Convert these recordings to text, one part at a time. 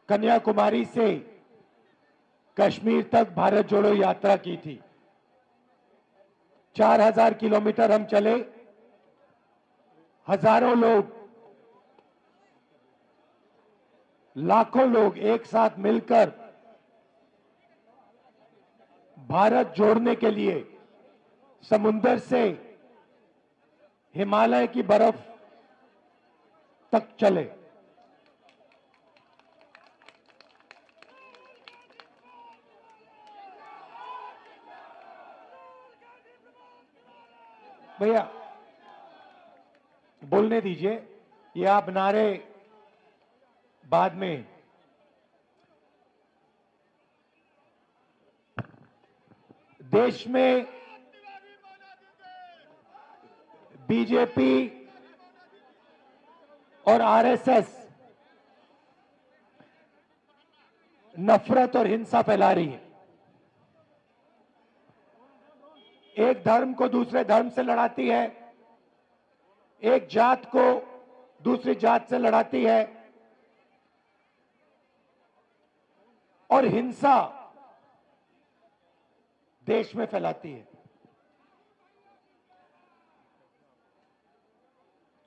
कन्याकुमारी से कश्मीर तक भारत जोड़ो यात्रा की थी। 4000 किलोमीटर हम चले। हजारों लोग, लाखों लोग एक साथ मिलकर भारत जोड़ने के लिए समुंदर से हिमालय की बर्फ तक चले। भैया बोलने दीजिए, ये आप नारे बाद में। देश में बीजेपी और आरएसएस नफरत और हिंसा फैला रही है। एक धर्म को दूसरे धर्म से लड़ाती है, एक जात को दूसरी जात से लड़ाती है और हिंसा देश में फैलाती है।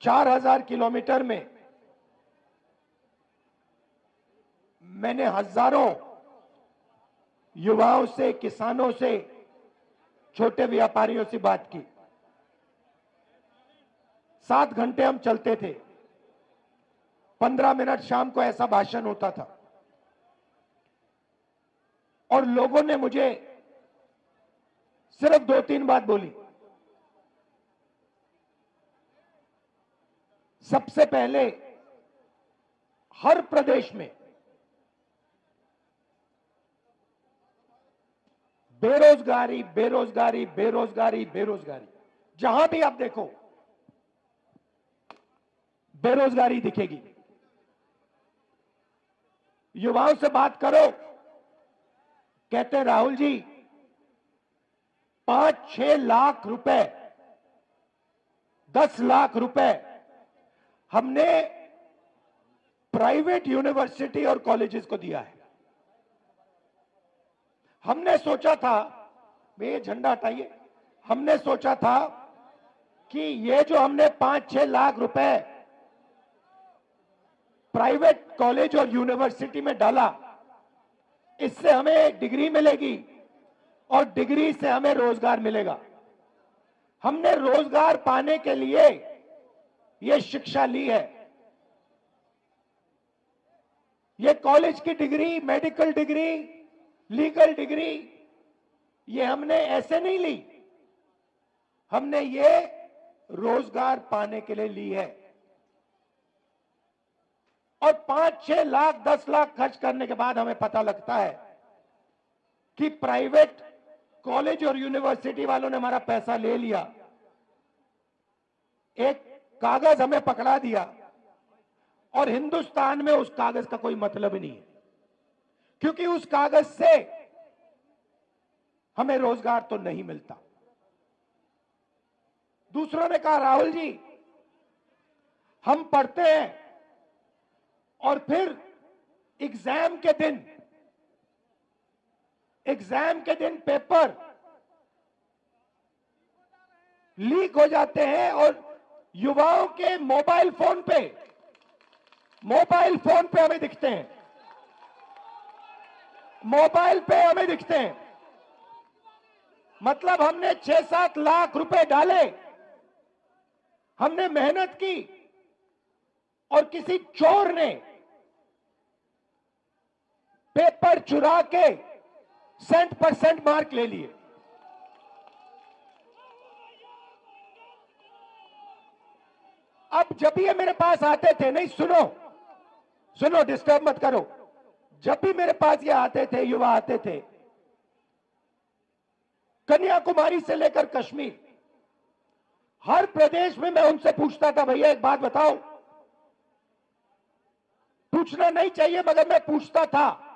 4000 किलोमीटर में मैंने हजारों युवाओं से, किसानों से, छोटे व्यापारियों से बात की। 7 घंटे हम चलते थे। 15 मिनट शाम को ऐसा भाषण होता था और लोगों ने मुझे सिर्फ 2-3 बात बोली। सबसे पहले, हर प्रदेश में बेरोजगारी, बेरोजगारी, बेरोजगारी, बेरोजगारी, जहां भी आप देखो बेरोजगारी दिखेगी। युवाओं से बात करो, कहते राहुल जी 5-6 लाख रुपए, 10 लाख रुपए हमने प्राइवेट यूनिवर्सिटी और कॉलेजेस को दिया है। हमने सोचा था, ये झंडा हटाइए, हमने सोचा था कि ये जो हमने 5-6 लाख रुपए प्राइवेट कॉलेज और यूनिवर्सिटी में डाला, इससे हमें एक डिग्री मिलेगी और डिग्री से हमें रोजगार मिलेगा। हमने रोजगार पाने के लिए ये शिक्षा ली है। ये कॉलेज की degree, medical degree, legal degree, ये हमने ऐसे नहीं ली, हमने ये रोजगार पाने के लिए ली है। और 5-6 लाख, 10 लाख खर्च करने के बाद हमें पता लगता है कि प्राइवेट कॉलेज और यूनिवर्सिटी वालों ने हमारा पैसा ले लिया, एक कागज हमें पकड़ा दिया और हिंदुस्तान में उस कागज का कोई मतलब नहीं है, क्योंकि उस कागज से हमें रोजगार तो नहीं मिलता। दूसरों ने कहा राहुल जी हम पढ़ते हैं और फिर एग्जाम के दिन पेपर लीक हो जाते हैं और युवाओं के मोबाइल फोन पे हमें दिखते हैं, मोबाइल पे हमें दिखते हैं। मतलब हमने 6-7 लाख रुपए डाले, हमने मेहनत की और किसी चोर ने पेपर चुरा के 100% मार्क ले लिए। अब जब ये मेरे पास आते थे, नहीं सुनो डिस्टर्ब मत करो, जब भी मेरे पास ये आते थे, युवा आते थे, कन्याकुमारी से लेकर कश्मीर, हर प्रदेश में मैं उनसे पूछता था भैया एक बात बताओ, पूछना नहीं चाहिए मगर मैं पूछता था,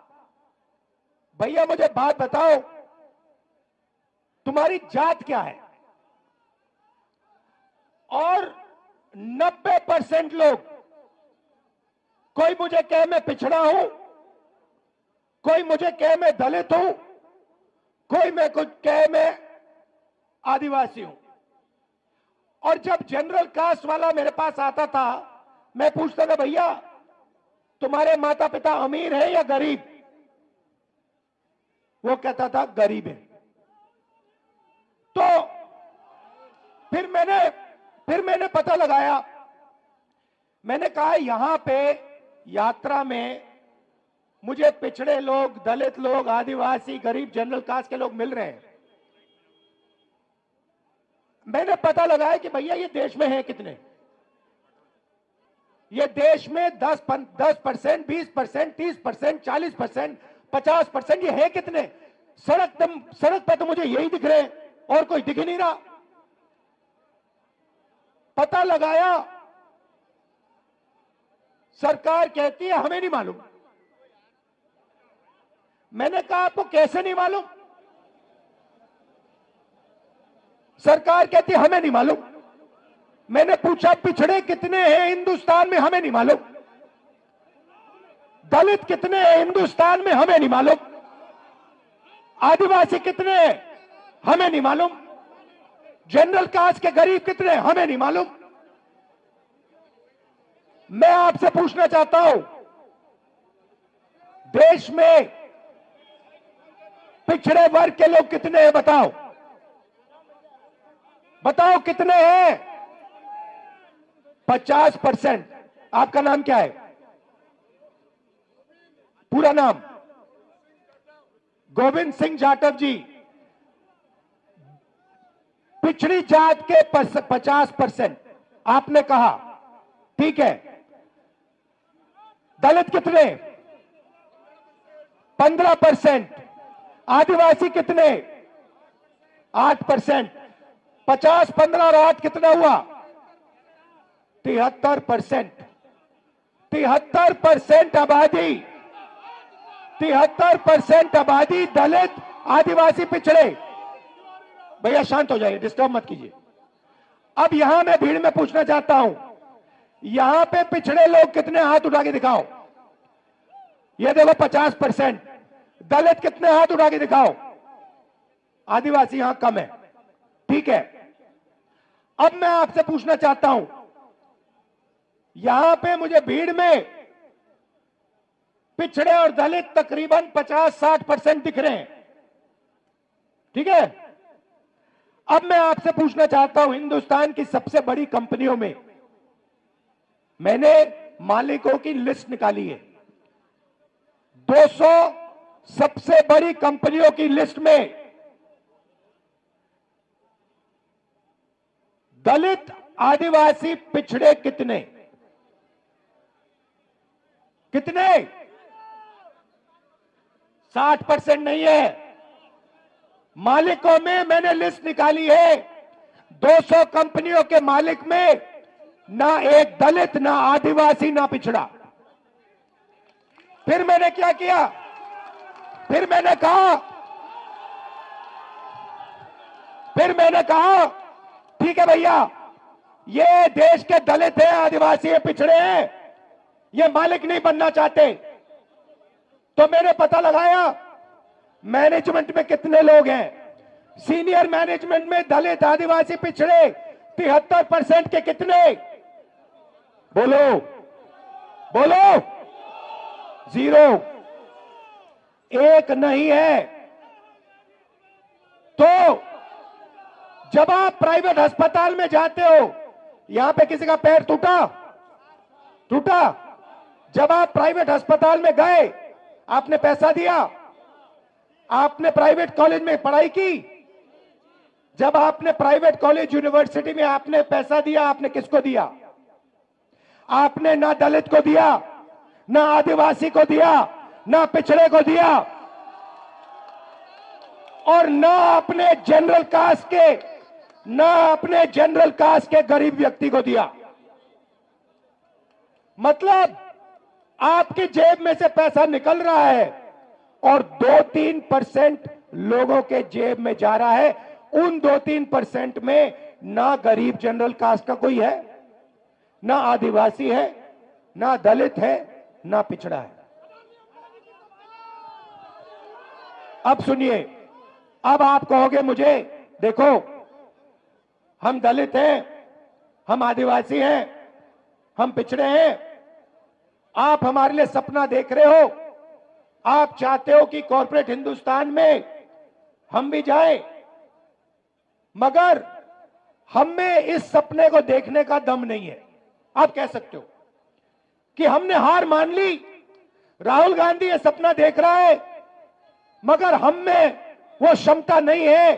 भैया मुझे बात बताओ तुम्हारी जात क्या है? और 90% लोग, कोई मुझे कहे मैं पिछड़ा हूं, कोई मुझे कहे मैं दलित हूं, कोई मैं कुछ कहे मैं आदिवासी हूं। और जब जनरल कास्ट वाला मेरे पास आता था, मैं पूछता था भैया तुम्हारे माता पिता अमीर है या गरीब? वो कहता था गरीब है। तो फिर मैंने पता लगाया। मैंने कहा यहां पे यात्रा में मुझे पिछड़े लोग, दलित लोग, आदिवासी, गरीब, जनरल कास्ट के लोग मिल रहे हैं। मैंने पता लगाया कि भैया ये देश में है कितने? ये देश में 10%, 20%, 30%, 40%, 50%, ये है कितने? सड़क पे तो मुझे यही दिख रहे हैं और कोई दिख ही नहीं रहा। पता लगाया, सरकार कहती है हमें नहीं मालूम। मैंने कहा आपको कैसे नहीं मालूम? सरकार कहती है हमें नहीं मालूम। मैंने पूछा पिछड़े कितने हैं हिंदुस्तान में? हमें नहीं मालूम। दलित कितने हैं हिंदुस्तान में? हमें नहीं मालूम। आदिवासी कितने हैं? हमें नहीं मालूम। जनरल कास्ट के गरीब कितने हैं? हमें नहीं मालूम। मैं आपसे पूछना चाहता हूं, देश में पिछड़े वर्ग के लोग कितने हैं? बताओ बताओ कितने हैं? 50%। आपका नाम क्या है? पूरा नाम? गोविंद सिंह जाटव जी। पिछड़ी जात के 50% आपने कहा, ठीक है। दलित कितने? 15%। आदिवासी कितने? 8%। 50, 15 और 8 कितना हुआ? 73%। 73% आबादी, 73% आबादी दलित, आदिवासी, पिछड़े। भैया शांत हो जाइए, डिस्टर्ब मत कीजिए। अब यहां मैं भीड़ में पूछना चाहता हूं, यहां पे पिछड़े लोग कितने? हाथ उठा के दिखाओ। ये देखो 50%। दलित कितने? हाथ उठा के दिखाओ। आदिवासी यहां कम है, ठीक है। अब मैं आपसे पूछना चाहता हूं, यहां पे मुझे भीड़ में पिछड़े और दलित तकरीबन 50-60% दिख रहे हैं, ठीक है। अब मैं आपसे पूछना चाहता हूं, हिंदुस्तान की सबसे बड़ी कंपनियों में मैंने मालिकों की लिस्ट निकाली है। 200 सबसे बड़ी कंपनियों की लिस्ट में दलित, आदिवासी, पिछड़े कितने? कितने? 60% नहीं है। मालिकों में मैंने लिस्ट निकाली है, 200 कंपनियों के मालिक में ना एक दलित, ना आदिवासी, ना पिछड़ा। फिर मैंने क्या किया? फिर मैंने कहा ठीक है भैया, ये देश के दलित हैं, आदिवासी हैं, पिछड़े हैं, ये मालिक नहीं बनना चाहते। तो मैंने पता लगाया मैनेजमेंट में कितने लोग हैं। सीनियर मैनेजमेंट में दलित, आदिवासी, पिछड़े 73% के कितने? बोलो बोलो। 0, एक नहीं है। तो जब आप प्राइवेट अस्पताल में जाते हो, यहां पे किसी का पैर टूटा, जब आप प्राइवेट अस्पताल में गए, आपने पैसा दिया, आपने प्राइवेट कॉलेज में पढ़ाई की, जब आपने प्राइवेट कॉलेज, यूनिवर्सिटी में आपने पैसा दिया, आपने किसको दिया? आपने ना दलित को दिया, ना आदिवासी को दिया, ना पिछड़े को दिया, और ना अपने जनरल कास्ट के गरीब व्यक्ति को दिया। मतलब आपकी जेब में से पैसा निकल रहा है और 2-3% लोगों के जेब में जा रहा है। उन 2-3% में ना गरीब जनरल कास्ट का कोई है, ना आदिवासी है, ना दलित है, ना पिछड़ा है। अब सुनिए, अब आप कहोगे मुझे, देखो हम दलित हैं, हम आदिवासी हैं, हम पिछड़े हैं, आप हमारे लिए सपना देख रहे हो, आप चाहते हो कि कॉर्पोरेट हिंदुस्तान में हम भी जाएं, मगर हम में इस सपने को देखने का दम नहीं है। आप कह सकते हो कि हमने हार मान ली, राहुल गांधी ये सपना देख रहा है, मगर हम में वो क्षमता नहीं है,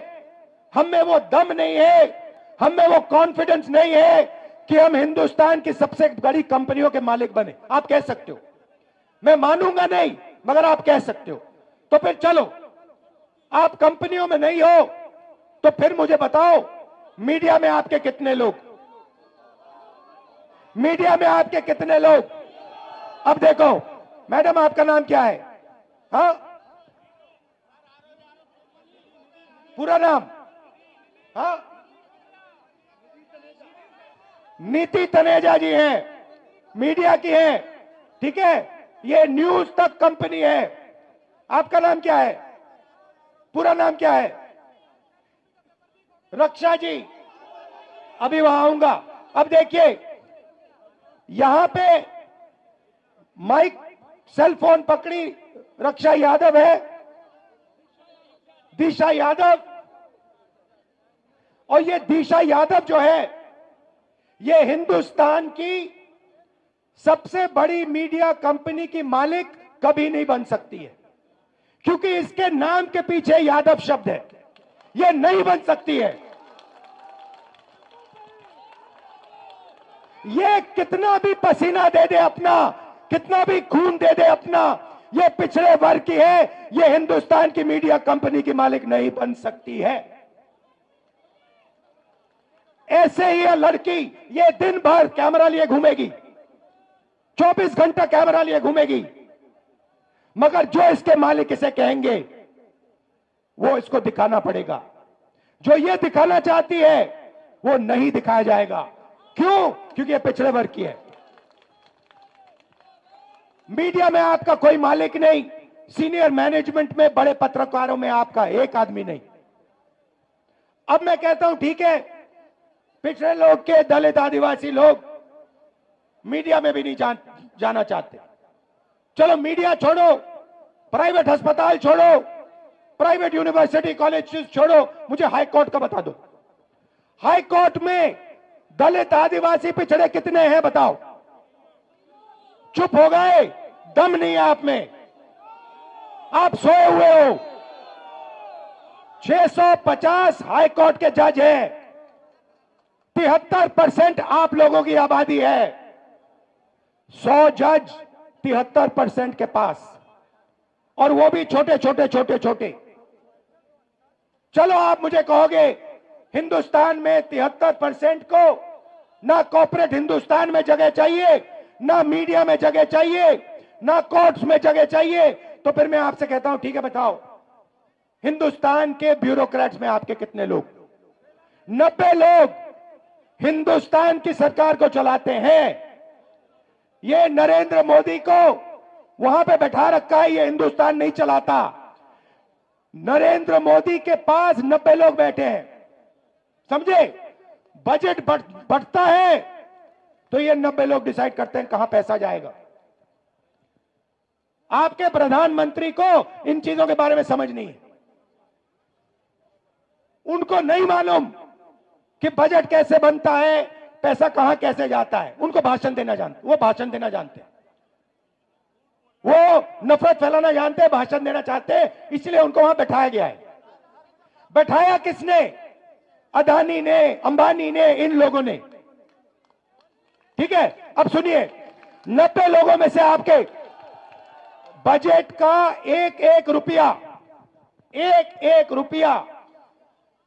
हम में वो दम नहीं है, हम में वो कॉन्फिडेंस नहीं है कि हम हिंदुस्तान की सबसे बड़ी कंपनियों के मालिक बने। आप कह सकते हो, मैं मानूंगा नहीं, मगर आप कह सकते हो। तो फिर चलो, आप कंपनियों में नहीं हो तो फिर मुझे बताओ, मीडिया में आपके कितने लोग, मीडिया में आपके कितने लोग? अब देखो मैडम, आपका नाम क्या है? हाँ, पूरा नाम? हाँ, नीति तनेजा जी हैं, मीडिया की हैं, ठीक है, ये न्यूज तक कंपनी है। आपका नाम क्या है? पूरा नाम क्या है? रक्षा जी, अभी वहां आऊंगा। अब देखिए, यहां पे माइक, सेल फोन पकड़ी रक्षा यादव है, दिशा यादव, और ये दिशा यादव जो है, ये हिंदुस्तान की सबसे बड़ी मीडिया कंपनी की मालिक कभी नहीं बन सकती है, क्योंकि इसके नाम के पीछे यादव शब्द है। ये नहीं बन सकती है। ये कितना भी पसीना दे दे अपना, कितना भी खून दे दे अपना, ये पिछड़े वर्ग की है, ये हिंदुस्तान की मीडिया कंपनी की मालिक नहीं बन सकती है। ऐसे ही यह लड़की, ये दिन भर कैमरा लिए घूमेगी, 24 घंटा कैमरा लिए घूमेगी, मगर जो इसके मालिक इसे कहेंगे वो इसको दिखाना पड़ेगा। जो ये दिखाना चाहती है वो नहीं दिखाया जाएगा। क्यों? क्योंकि ये पिछड़े वर्ग की है। मीडिया में आपका कोई मालिक नहीं, सीनियर मैनेजमेंट में, बड़े पत्रकारों में आपका एक आदमी नहीं। अब मैं कहता हूं ठीक है, पिछड़े लोग के, दलित आदिवासी लोग मीडिया में भी नहीं जाना चाहते। चलो मीडिया छोड़ो, प्राइवेट अस्पताल छोड़ो, प्राइवेट यूनिवर्सिटी कॉलेज छोड़ो, मुझे हाई कोर्ट का बता दो। हाई कोर्ट में दलित आदिवासी पिछड़े कितने हैं बताओ? चुप हो गए, दम नहीं है आप में, आप सोए हुए हो। 650 हाई कोर्ट के जज हैं, 73% आप लोगों की आबादी है, 100 जज 73% के पास, और वो भी छोटे छोटे। चलो आप मुझे कहोगे हिंदुस्तान में 73% को ना कॉर्पोरेट हिंदुस्तान में जगह चाहिए, ना मीडिया में जगह चाहिए, ना कोर्ट्स में जगह चाहिए, तो फिर मैं आपसे कहता हूं ठीक है, बताओ हिंदुस्तान के ब्यूरोक्रेट्स में आपके कितने लोग? 90 लोग हिंदुस्तान की सरकार को चलाते हैं। ये नरेंद्र मोदी को वहां पे बैठा रखा है, ये हिंदुस्तान नहीं चलाता। नरेंद्र मोदी के पास 90 लोग बैठे हैं, समझे? बजट बढ़ता है तो ये 90 लोग डिसाइड करते हैं कहां पैसा जाएगा। आपके प्रधानमंत्री को इन चीजों के बारे में समझ नहीं है, उनको नहीं मालूम कि बजट कैसे बनता है, पैसा कहां कैसे जाता है। उनको भाषण देना जानते, वो भाषण देना जानते हैं, वो नफरत फैलाना जानते हैं, भाषण देना चाहते हैं, इसलिए उनको वहां बैठाया गया है। बैठाया किसने? अदानी ने, अंबानी ने, इन लोगों ने। ठीक है, अब सुनिए, 90 लोगों में से आपके बजट का एक एक रुपया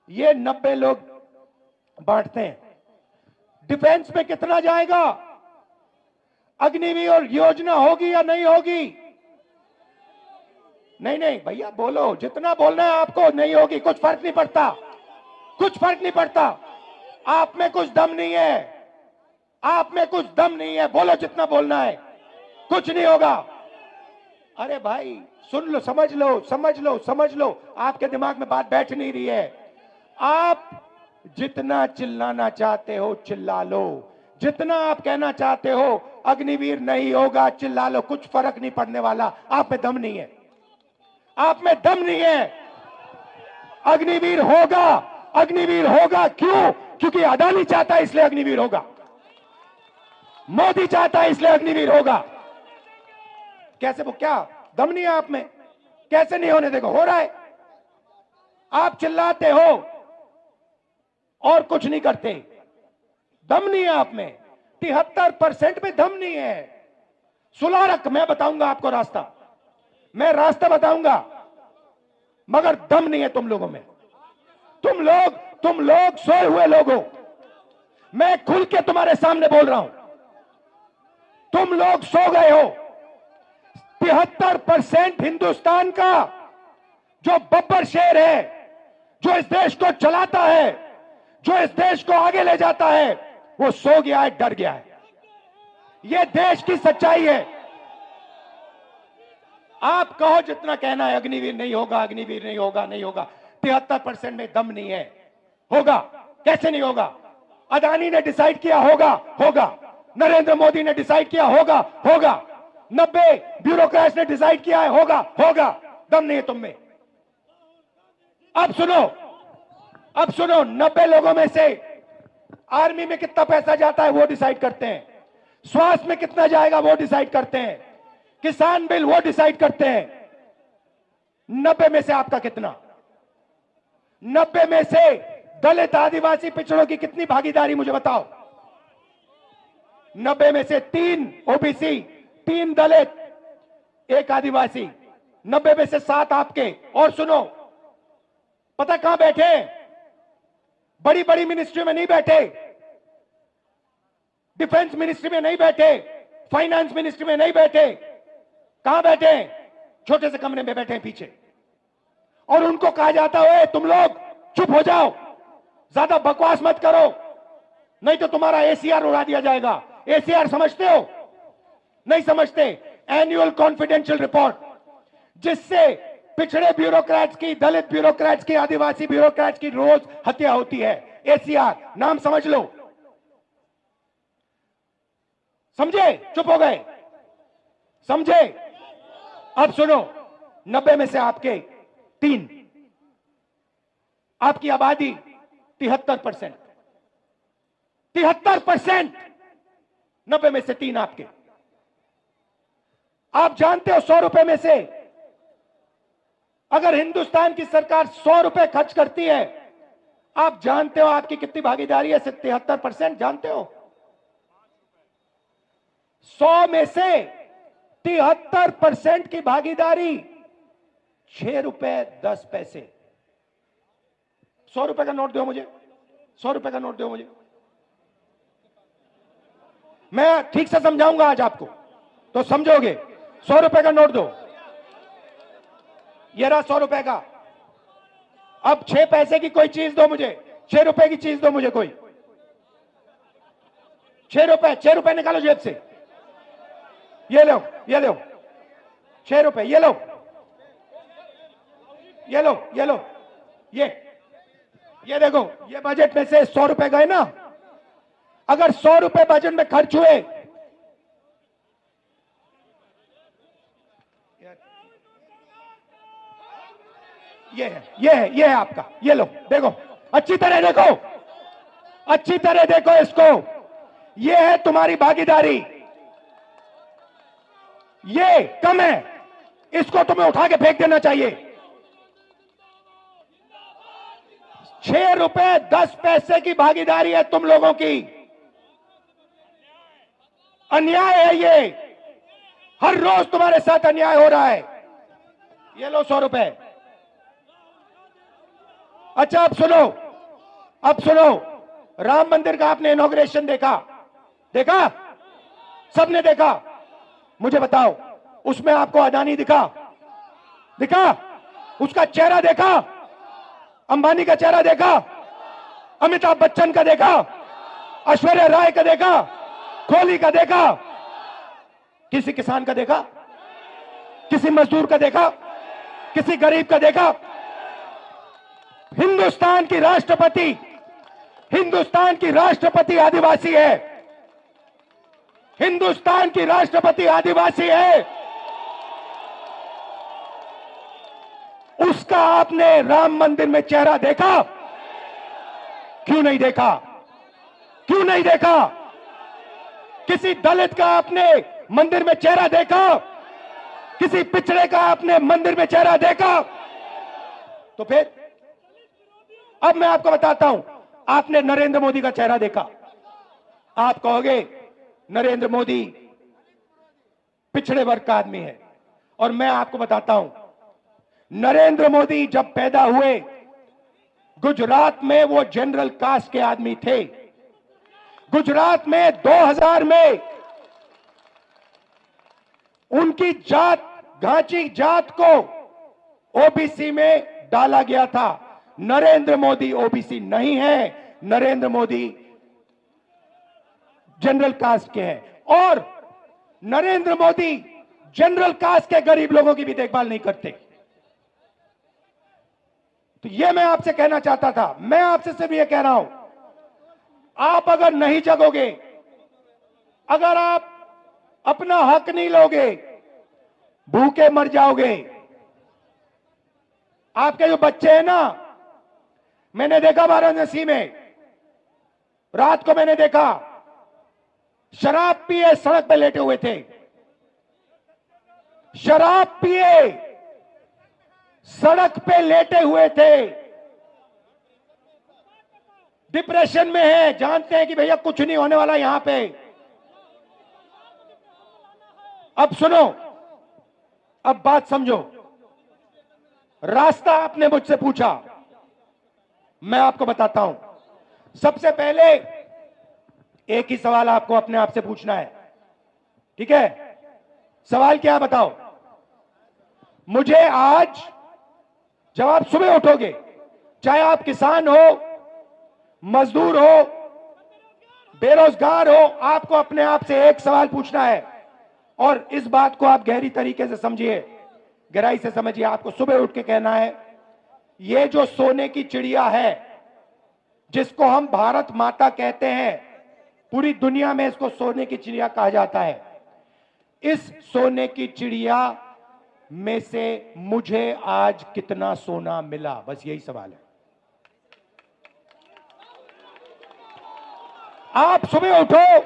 ये 90 लोग बांटते हैं। डिफेंस में कितना जाएगा? अग्निवीर योजना होगी या नहीं होगी? नहीं भैया बोलो, जितना बोलना है आपको। नहीं होगी, कुछ फर्क नहीं पड़ता, कुछ फर्क नहीं पड़ता। आप में कुछ दम नहीं है, आप में कुछ दम नहीं है, बोलो जितना बोलना है, कुछ नहीं होगा। अरे भाई सुन लो, समझ लो, समझ लो, समझ लो, आपके दिमाग में बात बैठ नहीं रही है। आप जितना चिल्लाना चाहते हो चिल्ला लो, जितना आप कहना चाहते हो अग्निवीर नहीं होगा चिल्ला लो, कुछ फर्क नहीं पड़ने वाला। आप में दम नहीं है, आप में दम नहीं है। अग्निवीर होगा, अग्निवीर होगा। क्यों? क्योंकि अदानी चाहता है इसलिए अग्निवीर होगा, मोदी चाहता है इसलिए अग्निवीर होगा। कैसे? वो क्या दम नहीं है आप में? कैसे नहीं होने देगा? हो रहा है। आप चिल्लाते हो और कुछ नहीं करते, दम नहीं है आप में। 73% में दम नहीं है। सुलह रख, मैं बताऊंगा आपको रास्ता, मैं रास्ता बताऊंगा, मगर दम नहीं है तुम लोगों में। तुम लोग सोए हुए लोग हो। मैं खुल के तुम्हारे सामने बोल रहा हूं, तुम लोग सो गए हो। 73% हिंदुस्तान का जो बब्बर शेर है, जो इस देश को चलाता है, जो इस देश को आगे ले जाता है, वो सो गया है, डर गया है। ये देश की सच्चाई है। आप कहो जितना कहना है अग्निवीर नहीं होगा, अग्निवीर नहीं होगा, नहीं होगा। 73% में दम नहीं है। होगा। कैसे नहीं होगा? अदानी ने डिसाइड किया होगा, होगा। नरेंद्र मोदी ने डिसाइड किया होगा, होगा। 90 ब्यूरोक्रेट्स ने डिसाइड किया है, होगा, होगा। दम नहीं है तुम में। अब सुनो, अब सुनो, 90 लोगों में से आर्मी में कितना पैसा जाता है वो डिसाइड करते हैं, स्वास्थ्य में कितना जाएगा वो डिसाइड करते हैं, किसान बिल वो डिसाइड करते हैं। 90 में से आपका कितना? 90 में से दलित आदिवासी पिछड़ों की कितनी भागीदारी मुझे बताओ? 90 में से 3 ओबीसी, 3 दलित, 1 आदिवासी, 90 में से 7 आपके। और सुनो, पता कहां बैठे? बड़ी बड़ी मिनिस्ट्री में नहीं बैठे, डिफेंस मिनिस्ट्री में नहीं बैठे, फाइनेंस मिनिस्ट्री में नहीं बैठे। कहां बैठे? छोटे से कमरे में बैठे हैं पीछे। और उनको कहा जाता है तुम लोग चुप हो जाओ, ज्यादा बकवास मत करो, नहीं तो तुम्हारा एसीआर उड़ा दिया जाएगा। एसीआर समझते हो? नहीं समझते। एनुअल कॉन्फिडेंशियल रिपोर्ट, जिससे पिछड़े ब्यूरोक्रेट्स की, दलित ब्यूरोक्रेट्स की, आदिवासी ब्यूरोक्रेट्स की रोज हत्या होती है। एसीआर नाम समझ लो। समझे? चुप हो गए? समझे? अब सुनो, 90 में से आपके 3, आपकी आबादी 73%, 73%, 90 में से 3 आपके। आप जानते हो 100 रुपए में से अगर हिंदुस्तान की सरकार 100 रुपए खर्च करती है, आप जानते हो आपकी कितनी भागीदारी है? 73%। जानते हो? 100 में से 73% की भागीदारी 6 रुपए 10 पैसे। 100 रुपए का नोट दो मुझे, 100 रुपए का नोट दो मुझे। मैं ठीक से समझाऊंगा आज आपको तो समझोगे। 100 रुपए का नोट दो, ये रहा 100 रुपए का। अब 6 पैसे की कोई चीज दो मुझे, 6 रुपए की चीज दो मुझे कोई। 6 रुपए निकालो जेब से। ये लो, ये लो 6 रुपए, ये लो, ये लो, ये लो, ये देखो, ये बजट में से 100 रुपए गए ना। अगर 100 रुपए बजट में खर्च हुए, ये है आपका। ये लो, देखो, अच्छी तरह देखो, अच्छी तरह देखो इसको। ये है तुम्हारी भागीदारी। ये कम है, इसको तुम्हें उठा के फेंक देना चाहिए। 6 रुपए 10 पैसे की भागीदारी है तुम लोगों की। अन्याय है ये। हर रोज तुम्हारे साथ अन्याय हो रहा है। ये लो 100 रुपए। अच्छा अब सुनो, अब सुनो, राम मंदिर का आपने इनॉग्रेशन देखा? देखा? सबने देखा? मुझे बताओ, उसमें आपको अदानी दिखा? दिखा? उसका चेहरा देखा? अंबानी का चेहरा देखा? अमिताभ बच्चन का देखा? ऐश्वर्या राय का देखा? कोहली का देखा? किसी किसान का देखा? किसी मजदूर का देखा? किसी गरीब का देखा? हिंदुस्तान की राष्ट्रपति आदिवासी है। हिंदुस्तान की राष्ट्रपति आदिवासी है। उसका आपने राम मंदिर में चेहरा देखा? क्यों नहीं देखा? क्यों नहीं देखा? किसी दलित का आपने मंदिर में चेहरा देखा? किसी पिछड़े का आपने मंदिर में चेहरा देखा? तो फिर अब मैं आपको बताता हूं, आपने नरेंद्र मोदी का चेहरा देखा। आप कहोगे नरेंद्र मोदी पिछड़े वर्ग का आदमी है, और मैं आपको बताता हूं, नरेंद्र मोदी जब पैदा हुए गुजरात में वो जनरल कास्ट के आदमी थे। गुजरात में 2000 में उनकी जात, घांची जात को ओबीसी में डाला गया था। नरेंद्र मोदी ओबीसी नहीं है, नरेंद्र मोदी जनरल कास्ट के हैं, और नरेंद्र मोदी जनरल कास्ट के गरीब लोगों की भी देखभाल नहीं करते। तो यह मैं आपसे कहना चाहता था। मैं आपसे सिर्फ यह कह रहा हूं, आप अगर नहीं जगोगे, अगर आप अपना हक नहीं लोगे, भूखे मर जाओगे। आपके जो बच्चे हैं ना, मैंने देखा वाराणसी में, रात को मैंने देखा शराब पिए सड़क पे लेटे हुए थे। शराब पिए सड़क पे लेटे हुए थे। डिप्रेशन में है, जानते हैं कि भैया कुछ नहीं होने वाला यहां पे। अब सुनो, अब बात समझो। रास्ता आपने मुझसे पूछा, मैं आपको बताता हूं। सबसे पहले एक ही सवाल आपको अपने आप से पूछना है, ठीक है? सवाल क्या बताओ? मुझे आज, जब आप सुबह उठोगे, चाहे आप किसान हो, मजदूर हो, बेरोजगार हो, आपको अपने आप से एक सवाल पूछना है, और इस बात को आप गहरी तरीके से समझिए, गहराई से समझिए। आपको सुबह उठ के कहना है, ये जो सोने की चिड़िया है, जिसको हम भारत माता कहते हैं, पूरी दुनिया में इसको सोने की चिड़िया कहा जाता है, इस सोने की चिड़िया में से मुझे आज कितना सोना मिला? बस यही सवाल है। आप सुबह उठो,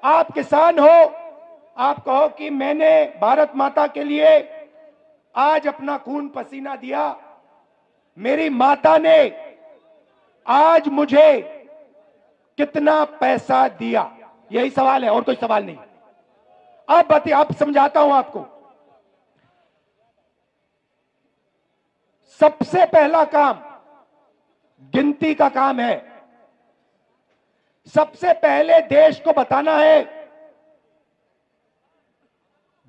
आप किसान हो, आप कहो कि मैंने भारत माता के लिए आज अपना खून पसीना दिया, मेरी माता ने आज मुझे कितना पैसा दिया? यही सवाल है, और कोई सवाल नहीं। अब समझाता हूं आपको। सबसे पहला काम गिनती का काम है। सबसे पहले देश को बताना है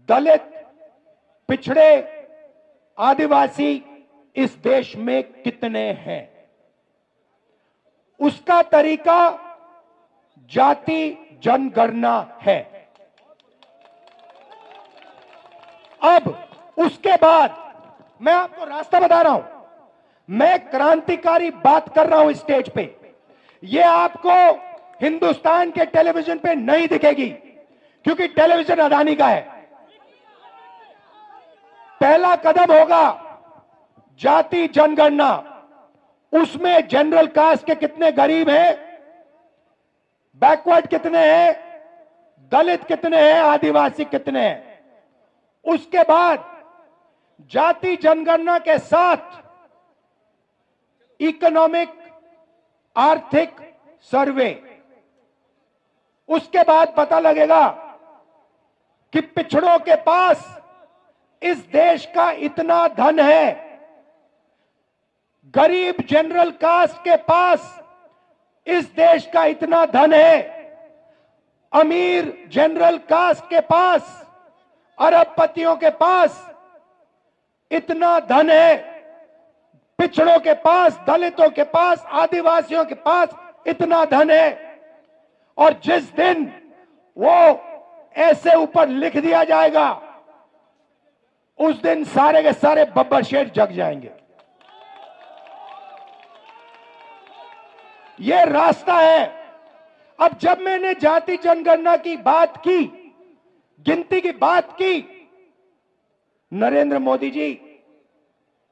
दलित, पिछड़े, आदिवासी इस देश में कितने हैं। उसका तरीका जाति जनगणना है। अब उसके बाद मैं आपको रास्ता बता रहा हूं। मैं क्रांतिकारी बात कर रहा हूं स्टेज पे। ये आपको हिंदुस्तान के टेलीविजन पे नहीं दिखेगी, क्योंकि टेलीविजन अदानी का है। पहला कदम होगा जाति जनगणना। उसमें जनरल कास्ट के कितने गरीब हैं, बैकवर्ड कितने हैं, दलित कितने हैं, आदिवासी कितने हैं। उसके बाद जाति जनगणना के साथ इकोनॉमिक, आर्थिक सर्वे। उसके बाद पता लगेगा कि पिछड़ों के पास इस देश का इतना धन है, गरीब जनरल कास्ट के पास इस देश का इतना धन है, अमीर जनरल कास्ट के पास, अरबपतियों के पास इतना धन है, पिछड़ों के पास, दलितों के पास, आदिवासियों के पास इतना धन है। और जिस दिन वो ऐसे ऊपर लिख दिया जाएगा, उस दिन सारे के सारे बब्बर शेर जग जाएंगे। यह रास्ता है। अब जब मैंने जाति जनगणना की बात की, गिनती की बात की, नरेंद्र मोदी जी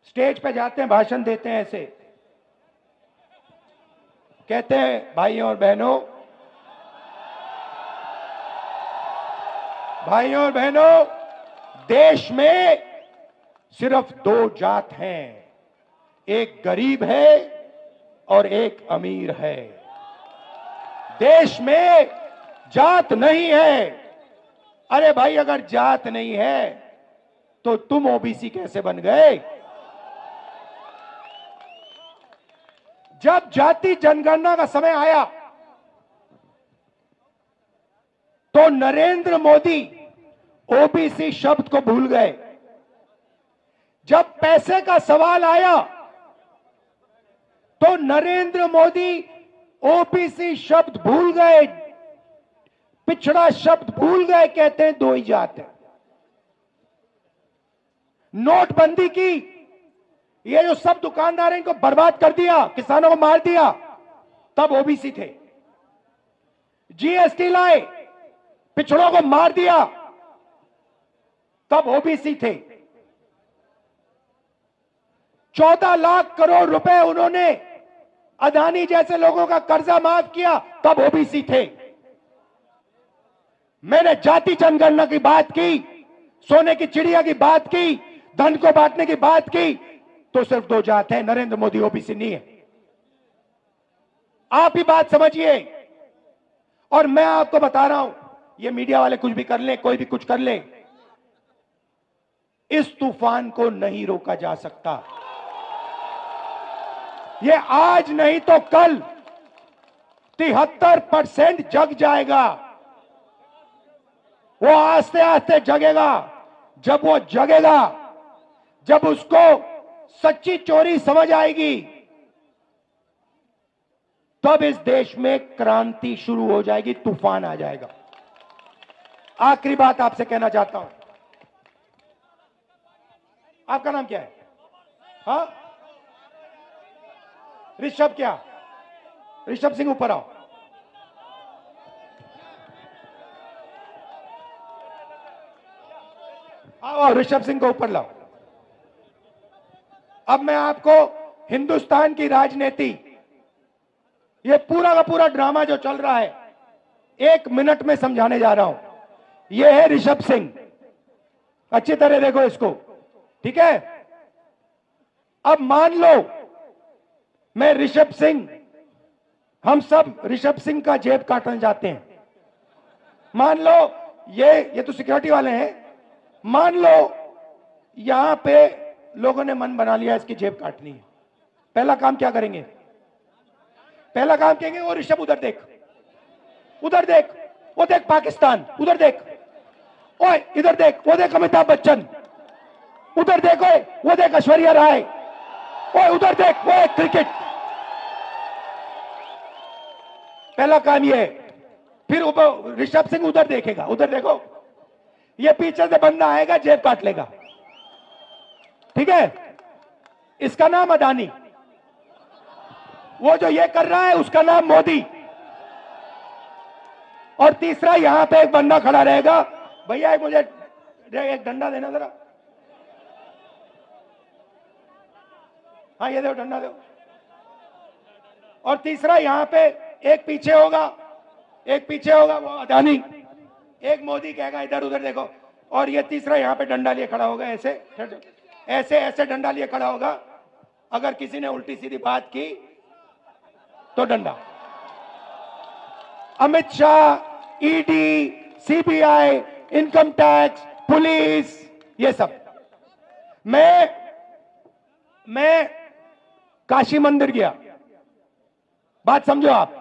स्टेज पे जाते हैं, भाषण देते हैं, ऐसे कहते हैं, भाइयों और बहनों, भाइयों और बहनों, देश में सिर्फ दो जात हैं, एक गरीब है और एक अमीर है। देश में जात नहीं है। अरे भाई, अगर जात नहीं है तो तुम ओबीसी कैसे बन गए? जब जाति जनगणना का समय आया तो नरेंद्र मोदी ओबीसी शब्द को भूल गए। जब पैसे का सवाल आया तो नरेंद्र मोदी ओबीसी शब्द भूल गए, पिछड़ा शब्द भूल गए, कहते हैं दो ही जात है। नोटबंदी की, ये जो सब दुकानदार हैं, इनको बर्बाद कर दिया, किसानों को मार दिया, तब ओबीसी थे। जीएसटी लाए, पिछड़ों को मार दिया, तब ओबीसी थे। 14 लाख करोड़ रुपए उन्होंने अदानी जैसे लोगों का कर्जा माफ किया, तब ओबीसी थे। मैंने जाति जनगणना की बात की, सोने की चिड़िया की बात की, धन को बांटने की बात की, तो सिर्फ दो जात है, नरेंद्र मोदी ओबीसी नहीं है। आप ही बात समझिए। और मैं आपको बता रहा हूं, ये मीडिया वाले कुछ भी कर लें, कोई भी कुछ कर ले, इस तूफान को नहीं रोका जा सकता। ये आज नहीं तो कल 73% जग जाएगा। वो आस्ते आस्ते जगेगा। जब वो जगेगा, जब उसको सच्ची चोरी समझ आएगी, तब इस देश में क्रांति शुरू हो जाएगी, तूफान आ जाएगा। आखिरी बात आपसे कहना चाहता हूं। आपका नाम क्या है? हाँ, ऋषभ। क्या ऋषभ सिंह, ऊपर आओ। आओ, ऋषभ सिंह को ऊपर लाओ। अब मैं आपको हिंदुस्तान की राजनीति, ये पूरा का पूरा ड्रामा जो चल रहा है, 1 मिनट में समझाने जा रहा हूं। ये है ऋषभ सिंह, अच्छी तरह देखो इसको, ठीक है? अब मान लो मैं ऋषभ सिंह, हम सब ऋषभ सिंह का जेब काटना चाहते हैं। मान लो ये तो सिक्योरिटी वाले हैं, मान लो यहां पे लोगों ने मन बना लिया इसकी जेब काटनी है। पहला काम क्या करेंगे? पहला काम कहेंगे, वो ऋषभ उधर देख, उधर देख, वो देख पाकिस्तान, उधर देख, ओए इधर देख, वो देख अमिताभ बच्चन, उधर देख, ओए वो देख ऐश्वर्या राय, ओए उधर देख, वो एक क्रिकेट। पहला काम ये है। फिर ऋषभ सिंह उधर देखेगा, उधर देखो, ये पीछे से बंदा आएगा, जेब काट लेगा, ठीक है? इसका नाम अदानी। वो जो ये कर रहा है उसका नाम मोदी। और तीसरा यहां पे एक बंदा खड़ा रहेगा, भैया एक मुझे एक डंडा देना जरा। हाँ ये दो, डंडा दो। और तीसरा यहां पे एक पीछे होगा, एक पीछे होगा, वो अदानी, एक मोदी कहेगा इधर उधर देखो। और ये तीसरा यहां पे डंडा लिए खड़ा होगा, ऐसे ऐसे ऐसे डंडा लिए खड़ा होगा। अगर किसी ने उल्टी सीधी बात की तो डंडा। Amit Shah, ED, CBI, income tax, police, ये सब। मैं काशी मंदिर गया, बात समझो आप।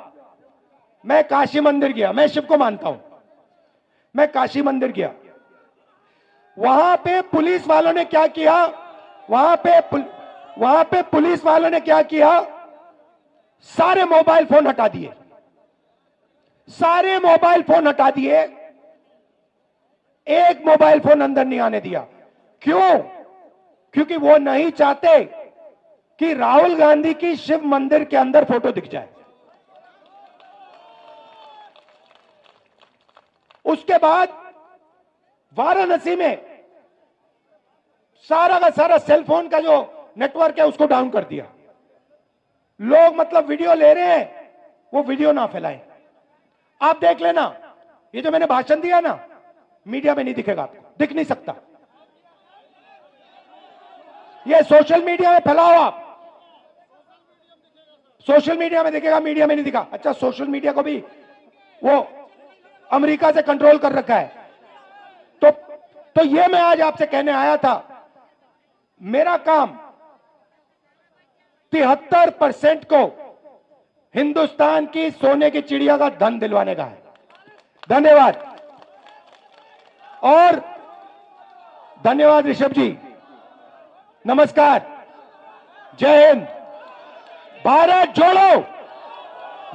मैं काशी मंदिर गया, मैं शिव को मानता हूं। मैं काशी मंदिर गया, वहां पे पुलिस वालों ने क्या किया, वहां पे पुलिस वालों ने क्या किया, सारे मोबाइल फोन हटा दिए, सारे मोबाइल फोन हटा दिए, एक मोबाइल फोन अंदर नहीं आने दिया। क्यों? क्योंकि वो नहीं चाहते कि राहुल गांधी की शिव मंदिर के अंदर फोटो दिख जाए। उसके बाद वाराणसी में सारा का सारा सेलफोन का जो नेटवर्क है उसको डाउन कर दिया। लोग मतलब वीडियो ले रहे हैं, वो वीडियो ना फैलाएं। आप देख लेना, ये जो मैंने भाषण दिया ना, मीडिया में नहीं दिखेगा, आपको दिख नहीं सकता। ये सोशल मीडिया में फैलाओ आप, सोशल मीडिया में दिखेगा, मीडिया में नहीं दिखा। अच्छा, सोशल मीडिया को भी वो अमेरिका से कंट्रोल कर रखा है। तो ये मैं आज आपसे कहने आया था, मेरा काम 73% को हिंदुस्तान की सोने की चिड़िया का धन दिलवाने का है। धन्यवाद। और धन्यवाद ऋषभ जी, नमस्कार, जय हिंद, भारत जोड़ो,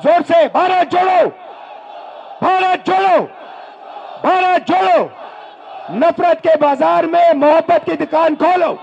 जोर से भारत जोड़ो, भारत जोड़ो, भारत जोड़ो। नफरत के बाजार में मोहब्बत की दुकान खोलो।